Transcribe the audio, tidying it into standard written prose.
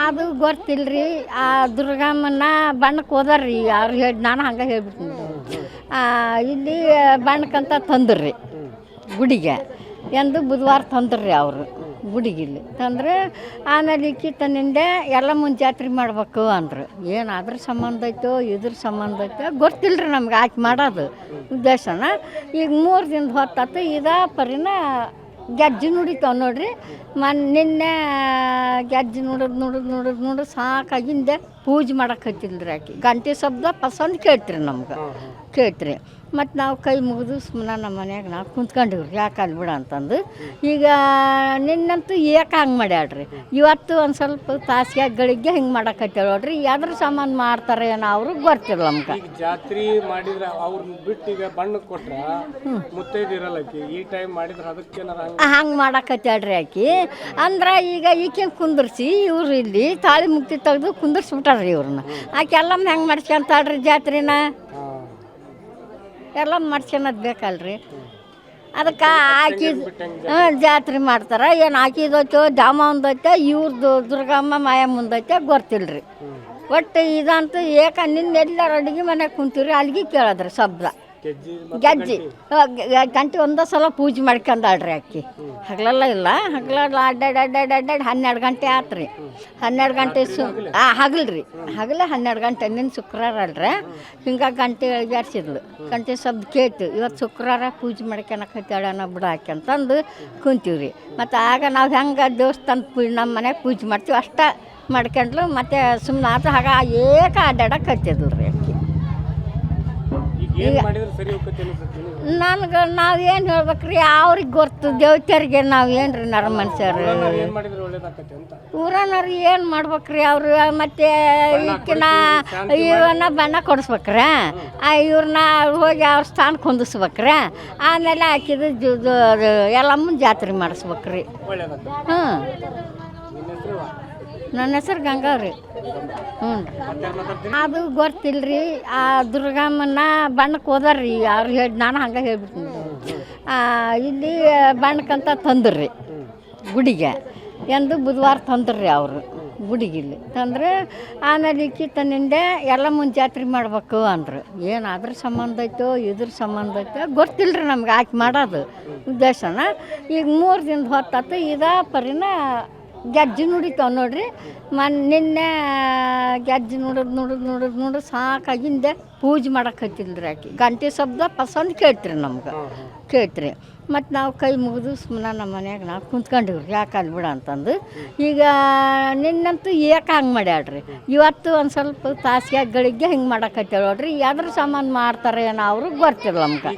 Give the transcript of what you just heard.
ಅದು ಗೊತ್ತಿಲ್ಲರಿ. ಆ ದುರ್ಗಮ್ಮನ ಬಣ್ಣಕ್ಕೆ ಹೋದಾರ್ರಿ, ಅವ್ರು ಹೇಳಿ ನಾನು ಹಂಗೆ ಹೇಳ್ಬಿಡ್ತೀನಿ. ಇಲ್ಲಿ ಬಣ್ಣಕ್ಕಂತ ತಂದ್ರಿ ಗುಡಿಗೆ, ಎಂದು ಬುಧವಾರ ತಂದ್ರಿ ಅವರು ಗುಡಿಗೆ. ಇಲ್ಲಿ ತಂದ್ರೆ ಆಮೇಲೆ ಇಕ್ಕಿ ತನ್ನಿಂದೆ ಎಲ್ಲ ಮುಂದೆ ಜಾತ್ರೆ ಮಾಡ್ಬೇಕು ಅಂದರು. ಏನು ಅದ್ರ ಸಂಬಂಧ ಐತೋ ಇದ್ರ ಸಂಬಂಧ ಐತೋ ಗೊತ್ತಿಲ್ಲರಿ ನಮ್ಗೆ ಆಕೆ ಮಾಡೋದು ಉದ್ದೇಶನ. ಈಗ 3 ದಿನದ ಹೊತ್ತಾತು ಇದೇ ಪರಿನ ಗೆಜ್ಜೆ ನುಡಿತಾವೆ ನೋಡ್ರಿ. ನಿನ್ನೆ ಗೆಜ್ಜೆ ನೋಡೋದು ಸಾಕಾಗಿಂದೆ ಪೂಜೆ ಮಾಡಕ್ಕೆ ಹತ್ತಿಲ್ರಿ ಆಕೆ. ಗಂಟೆ ಶಬ್ದ ಪಸಂದ್ ಕೇಳ್ತ್ರಿ ನಮ್ಗೆ, ಕೇಳ್ತ್ರಿ. ಮತ್ತು ನಾವು ಕೈ ಮುಗಿದು ಸುಮ್ಮನೆ ನಮ್ಮ ಮನ್ಯಾಗ ನಾವು ಕುಂತ್ಕೊಂಡಿವ್ರಿ, ಯಾಕೆ ಅಲ್ಲಿ ಬಿಡ ಅಂತಂದು. ಈಗ ನಿನ್ನಂತೂ ಏಕೆ ಹಂಗೆ ಮಾಡ್ಯಾಳ್ರಿ. ಇವತ್ತು ಒಂದು ಸ್ವಲ್ಪ ತಾಸಿಗೆ ಗಳಿಗೆ ಹಿಂಗೆ ಮಾಡಕತ್ತೇಳಿ ನೋಡ್ರಿ. ಯಾವ್ದ್ರ ಸಂಬಂಧ ಮಾಡ್ತಾರೆ ಏನೋ ಅವರು ಗೊತ್ತಿಲ್ಲ ನಮ್ಗೆ. ಜಾತ್ರೆ ಮಾಡಿದ್ರೆ ಅವ್ರನ್ನ ಬಿಟ್ಟು ಈಗ ಬಣ್ಣ ಕೊಟ್ರ ಮುತ್ತೈದಿರಲ್ಲ ಈ ಟೈಮ್ ಮಾಡಿದ್ರೆ ಅದಕ್ಕೆ ಹಂಗೆ ಮಾಡಕತ್ತೇಳ್ರಿ ಆಕಿ. ಅಂದ್ರೆ ಈಗ ಈಕೆ ಕುಂದರ್ಸಿ ಇವ್ರು ಇಲ್ಲಿ ತಾಳಿ ಮುಕ್ತಿ ತೆಗೆದು ಕುಂದರ್ಸ್ಬಿಟ್ಟಾರ್ರಿ ಇವ್ರನ್ನ. ಆಕೆ ಎಲ್ಲಮ್ಮ ಹೆಂಗೆ ಮಾಡ್ಸ್ಕೊಂತಾಳ್ರಿ ಜಾತ್ರೆನ, ಎಲ್ಲ ಮಾಡ್ಸ್ಕೊಳೋದು ಬೇಕಲ್ರಿ. ಅದಕ್ಕೆ ಹಾಕಿದ ಜಾತ್ರೆ ಮಾಡ್ತಾರೆ. ಏನು ಹಾಕಿದೈತೋ ದಾಮಂದೈತೆ ಇವ್ರದ್ದು ದುರ್ಗಮ್ಮ ಮಾಯಮ್ಮಂದೈತೆ ಗೊತ್ತಿಲ್ಲರಿ. ಒಟ್ಟು ಇದಂತೂ ನಿನ್ನೆಲ್ಲರ ಅಡುಗೆ ಮನೆಗೆ ಕುಂತೀವ್ರಿ, ಅಲ್ಲಿಗೆ ಕೇಳೋದ್ರಿ ಶಬ್ದ ಗೆಜ್ಜೆ ಗಂಟೆ ಒಂದೇ ಸಲ ಪೂಜೆ ಮಾಡ್ಕೊಂಡಾಳ್ರಿ ಆಕಿ. ಹಗಲೆಲ್ಲ ಇಲ್ಲ, ಹಗಲೆಲ್ಲ ಅಡ್ಡಾಡಿ 12 ಗಂಟೆ ಆತ್ರಿ. 12 ಗಂಟೆ ಹಗಲ್ರಿ, ಹಗಲೇ 12 ಗಂಟೆ. ನಿನ್ನ ಶುಕ್ರವಾರ ಅಲ್ರಿ, ಹಿಂಗಾಗಿ ಗಂಟೆ ಎಳ್ಗಾಡ್ಸಿದ್ಲು. ಗಂಟೆ ಶಬ್ದ ಕೇಳ್ತು. ಇವತ್ತು ಶುಕ್ರವಾರ ಪೂಜೆ ಮಾಡ್ಕೊಳಕತ್ತಾಳನ ಬಿಡ ಆಕೆ ಅಂತಂದು ಕುಂತೀವ್ರಿ. ಮತ್ತು ಆಗ ನಾವು ಹೆಂಗೆ ದೇವಸ್ಥಾನ ನಮ್ಮ ಮನೆಗೆ ಪೂಜೆ ಮಾಡ್ತೀವಿ ಅಷ್ಟ ಮಾಡ್ಕೊಂಡ್ಲು. ಮತ್ತು ಸುಮ್ಮನೆ ಆತ ಆಗ ಅಡ್ಡಾಡಕ್ಕೆ ಹತ್ತಿದ್ಲು ರೀ ಆಕೆ. ನನಗೆ ನಾವೇನು ಹೇಳ್ಬೇಕ್ರಿ, ಅವ್ರಿಗೆ ಗೊತ್ತು ದೇವತೆಯರಿಗೆ. ನಾವು ಏನು ರೀ ನರ ಮನುಷ್ಯರು, ಊರನವ್ರು ಏನು ಮಾಡ್ಬೇಕ್ರಿ ಅವರು. ಮತ್ತು ಈಕಿನ ಇವನ್ನ ಬಣ್ಣ ಕೊಡಿಸ್ಬೇಕ್ರಿ, ಇವ್ರನ್ನ ಹೋಗಿ ಅವ್ರ ಸ್ಥಾನಕ್ಕೆ ಹೊಂದಿಸ್ಬೇಕ್ರಿ. ಆಮೇಲೆ ಹಾಕಿದ್ದು ಎಲ್ಲಮ್ಮನ ಜಾತ್ರೆ ಮಾಡಿಸ್ಬೇಕ್ರಿ. ಹ್ಞೂ, ನನ್ನ ಹೆಸರು ಗಂಗಾವ್ರಿ. ಹ್ಞೂ, ಅದು ಗೊತ್ತಿಲ್ಲರಿ. ಆ ದುರ್ಗಮ್ಮನ ಬಣ್ಣಕ್ಕೆ ಹೋದಾರ್ರಿ, ಅವ್ರು ಹೇಳಿ ನಾನು ಹಂಗೆ ಹೇಳ್ಬಿಡ್ತೀನಿ. ಇಲ್ಲಿ ಬಣ್ಣಕ್ಕಂತ ತಂದ್ರಿ ಗುಡಿಗೆ, ಎಂದು ಬುಧವಾರ ತಂದ್ರಿ ಅವರು ಗುಡಿಗೆ. ಇಲ್ಲಿ ತಂದ್ರೆ ಆಮೇಲೆ ಇಕ್ಕಿ ತನ್ನಿಂದೆ ಎಲ್ಲ ಮುಂದೆ ಜಾತ್ರೆ ಮಾಡ್ಬೇಕು ಅಂದರು. ಏನು ಅದ್ರ ಸಂಬಂಧ ಐತೋ ಇದ್ರ ಸಂಬಂಧ ಐತೋ ಗೊತ್ತಿಲ್ಲರಿ ನಮ್ಗೆ ಆಕೆ ಮಾಡೋದು ಉದ್ದೇಶನ. ಈಗ 3 ದಿನದ ಹೊತ್ತಾತು ಇದೇ ಪರಿನ ಗೆಜ್ಜೆ ನುಡಿತಾವೆ ನೋಡ್ರಿ. ನಿನ್ನೆ ಗೆಜ್ಜೆ ನೋಡೋದು ಸಾಕಾಗಿಂದೆ ಪೂಜೆ ಮಾಡಕ್ಕೆ ಹತ್ತಿಲ್ರಿ ಆಕೆ. ಗಂಟೆ ಶಬ್ದ ಪಸಂದ್ ಕೇಳ್ತ್ರಿ ನಮ್ಗೆ, ಕೇಳ್ತ್ರಿ. ಮತ್ತು ನಾವು ಕೈ ಮುಗಿದು ಸುಮ್ಮನೆ ನಮ್ಮ ಮನ್ಯಾಗ ನಾವು ಕುಂತ್ಕೊಂಡಿವ್ರಿ, ಯಾಕೆ ಅಲ್ಲಿ ಬಿಡ ಅಂತಂದು. ಈಗ ನಿನ್ನಂತೂ ಏಕೆ ಹಂಗೆ ಮಾಡ್ಯಾಳ್ರಿ. ಇವತ್ತು ಒಂದು ಸ್ವಲ್ಪ ತಾಸಿಗೆ ಗಳಿಗೆ ಹಿಂಗೆ ಮಾಡಕತ್ತೇಳಿ ನೋಡ್ರಿ. ಯಾವ್ದ್ರ ಸಂಬಂಧ ಮಾಡ್ತಾರೆ ಏನೋ ಅವರು ಗೊತ್ತಿಲ್ಲ ನಮ್ಗೆ.